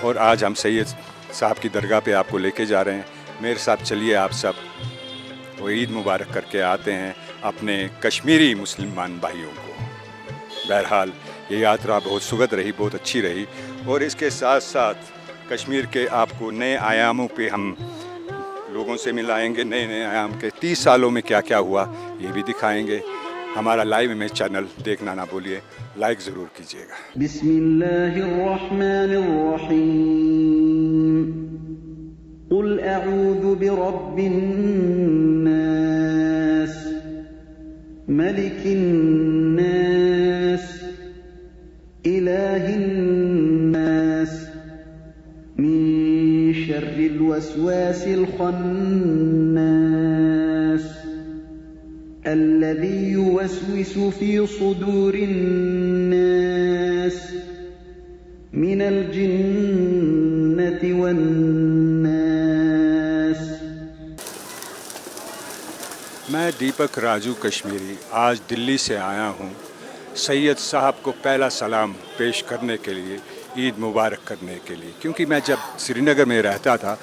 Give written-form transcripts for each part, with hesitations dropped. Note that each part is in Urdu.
اور آج ہم سید صاحب کی درگاہ پہ آپ کو لے کے جا رہے ہیں۔ میرے ساتھ چلیے آپ سب وہ عید مبارک کر کے آتے ہیں اپنے کشمیری مسلمان بھائیوں کو۔ بہرحال یہ یاترا بہت سگد رہی، بہت اچھی رہی، اور اس کے ساتھ ساتھ کشمیر کے آپ کو نئے آیاموں پہ ہم لوگوں سے ملائیں گے، نئے نئے آیام کے 30 سالوں میں کیا کیا ہوا یہ بھی دکھائیں گے۔ ہمارا لائیو میں چینل دیکھنا نہ بولیے، لائک ضرور کیجیے گا۔ بسم اللہ الرحمن الرحیم، قل اعوذ برب الناس ملک الناس الہ الناس من شر الوسواس الخناس الذي يوسوس في صدور الناس من الجنة والناس۔ میں دیپک راجو کشمیری آج دلی سے آیا ہوں سید صاحب کو پہلا سلام پیش کرنے کے لیے، عید مبارک کرنے کے لیے، کیونکہ میں جب سری نگر میں رہتا تھا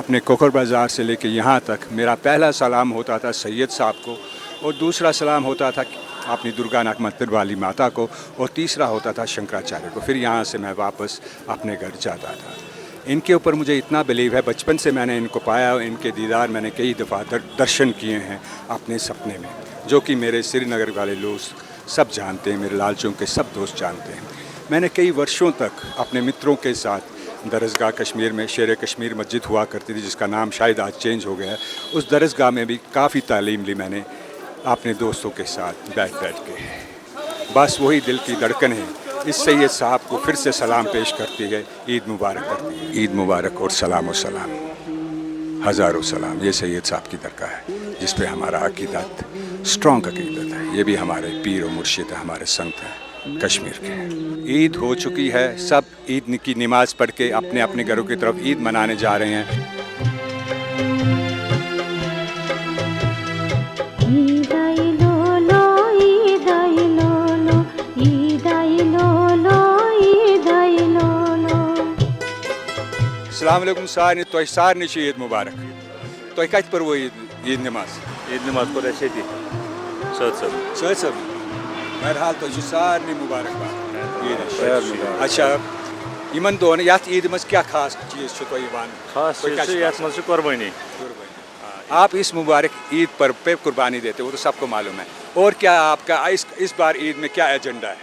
اپنے کوکر بازار سے لے کے یہاں تک میرا پہلا سلام ہوتا تھا سید صاحب کو، اور دوسرا سلام ہوتا تھا اپنی درگا ناک مندر والی ماتا کو، اور تیسرا ہوتا تھا شنکراچاریہ کو۔ پھر یہاں سے میں واپس اپنے گھر جاتا تھا۔ ان کے اوپر مجھے اتنا بلیو ہے، بچپن سے میں نے ان کو پایا، ان کے دیدار میں نے کئی دفعہ درشن کیے ہیں اپنے سپنے میں، جو کہ میرے سری نگر والے لوگ سب جانتے ہیں، میرے لال چوک کے سب دوست جانتے ہیں۔ میں نے کئی ورشوں تک اپنے متروں کے ساتھ درسگاہ کشمیر میں شیر کشمیر مسجد ہوا کرتی تھی، جس کا نام شاید آج چینج ہو گیا ہے، اس درسگاہ میں بھی کافی تعلیم لی میں نے اپنے دوستوں کے ساتھ بیٹھ کے۔ بس وہی دل کی دھڑکن ہے، اس سید صاحب کو پھر سے سلام پیش کرتی ہے، عید مبارک کرتی ہے۔ عید مبارک اور سلام و سلام، ہزاروں سلام۔ یہ سید صاحب کی درگاہ ہے جس پہ ہمارا عقیدت اسٹرانگ عقیدت ہے، یہ بھی ہمارے پیر و مرشد ہیں، ہمارے سنت ہیں کشمیر کے۔ عید ہو چکی ہے، سب عید کی نماز پڑھ کے اپنے اپنے گھروں کی طرف عید منانے جا رہے ہیں۔ السلام علیکم سارے، تۄہہِ سارنٕے چھِ عید مبارک۔ تۄہہِ کتہِ پٔروٕ عید نماز؟ عید نماز پٔر اَسہِ ییٚتی سۭتۍ بہرحال تۄہہِ چھِ سارنٕے مُبارکباد عید۔ اچھا، یِمن دۄہن یتھ عیدِ منٛز کیٛاہ خاص چیٖز چھُ تۄہہِ یِوان؟ خاص چیز چھُ یتھ منٛز چھِ قۄربٲنی۔ آپ اس مبارک عید پر قربانی دیتے وہ تو سب کو معلوم ہے، اور کیا آپ کا اس بار عید میں کیا ایجنڈا ہے؟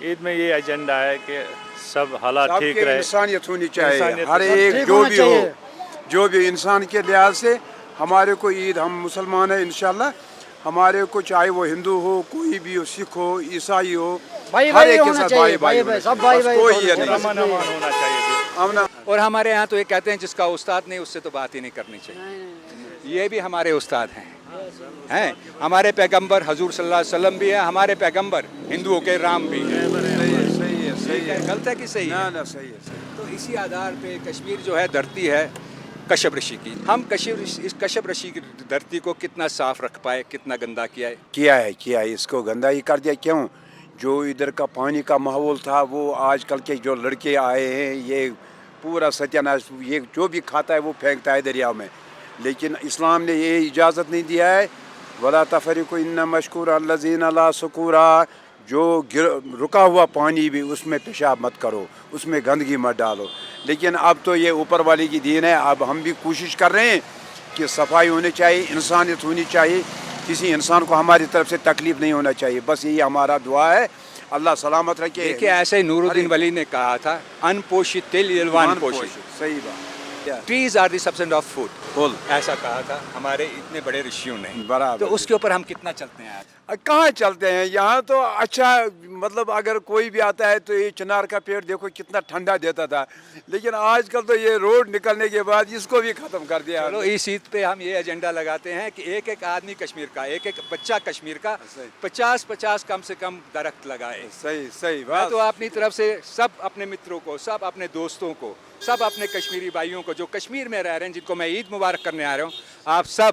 عید میں یہ ایجنڈا ہے کہ سب حالات ٹھیک رہے، انسانیت ہونی چاہیے، ہر ایک جو بھی انسان کے لحاظ سے ہمارے کو عید، ہم مسلمان ہیں انشاءاللہ، ہمارے کو چاہے وہ ہندو ہو، کوئی بھی ہو، سکھ ہو، عیسائی ہو، ہر ایک کے ساتھ بھائی بھائی کوئی یہ نہیں، امن ہونا چاہیے۔ اور ہمارے یہاں تو یہ کہتے ہیں جس کا استاد نہیں اس سے تو بات ہی نہیں کرنی چاہیے، یہ بھی ہمارے استاد ہیں۔ ہمارے پیغمبر حضور صلی اللہ علیہ وسلم بھی ہیں، ہمارے پیغمبر ہندوؤں کے رام بھی ہیں۔ صحیح ہے، غلط ہے کہ صحیح ہے؟ نہ صحیح ہے۔ تو اسی آدھار پہ کشمیر جو ہے دھرتی ہے کشب رشی کی، ہم اس کشب رشی کی دھرتی کو کتنا صاف رکھ پائے، کتنا گندا کیا ہے؟ کیا ہے اس کو گندا ہی کر دیا۔ کیوں؟ جو ادھر کا پانی کا ماحول تھا وہ آج کل کے جو لڑکے آئے ہیں یہ پورا ستیاناش، یہ جو بھی کھاتا ہے وہ پھینکتا ہے دریا میں، لیکن اسلام نے یہ اجازت نہیں دیا ہے، وَلَا تَفْرِقُوا إِنَّمَا الشُّكُورَ الَّذِينَ لَا سُكُورَا، جو رکا ہوا پانی بھی اس میں پیشاب مت کرو، اس میں گندگی مت ڈالو۔ لیکن اب تو یہ اوپر والی کی دین ہے، اب ہم بھی کوشش کر رہے ہیں کہ صفائی ہونی چاہیے، انسانیت ہونی چاہیے، کسی انسان کو ہماری طرف سے تکلیف نہیں ہونا چاہیے، بس یہی ہمارا دعا ہے، اللہ سلامت رکھے۔ دیکھیے ایسے ہی نور الدین ولی نے کہا تھا ان پوشت تل یلوان پوشت، صحیح بات۔ Trees are the substance of food, ایسا کہا تھا ہمارے اتنے بڑے رشیوں نے، برابر۔ تو اس کے اوپر ہم کتنا چلتے ہیں آج؟ کہاں چلتے ہیں یہاں تو اچھا، مطلب اگر کوئی بھی آتا ہے تو یہ چنار کا پیڑ دیکھو کتنا ٹھنڈا دیتا تھا، لیکن آج کل تو یہ روڈ نکلنے کے بعد اس کو بھی ختم کر دیا۔ چلو اس عید پہ ہم یہ ایجنڈا لگاتے ہیں کہ ایک ایک آدمی کشمیر کا، ایک ایک بچہ کشمیر کا 50 کم سے کم درخت لگائے۔ صحیح میں تو اپنی طرف سے سب اپنے متروں کو، سب اپنے دوستوں کو، سب اپنے کشمیری بھائیوں کو جو کشمیر میں رہ رہے ہیں، جن کو میں عید مبارک کرنے آ رہا ہوں، آپ سب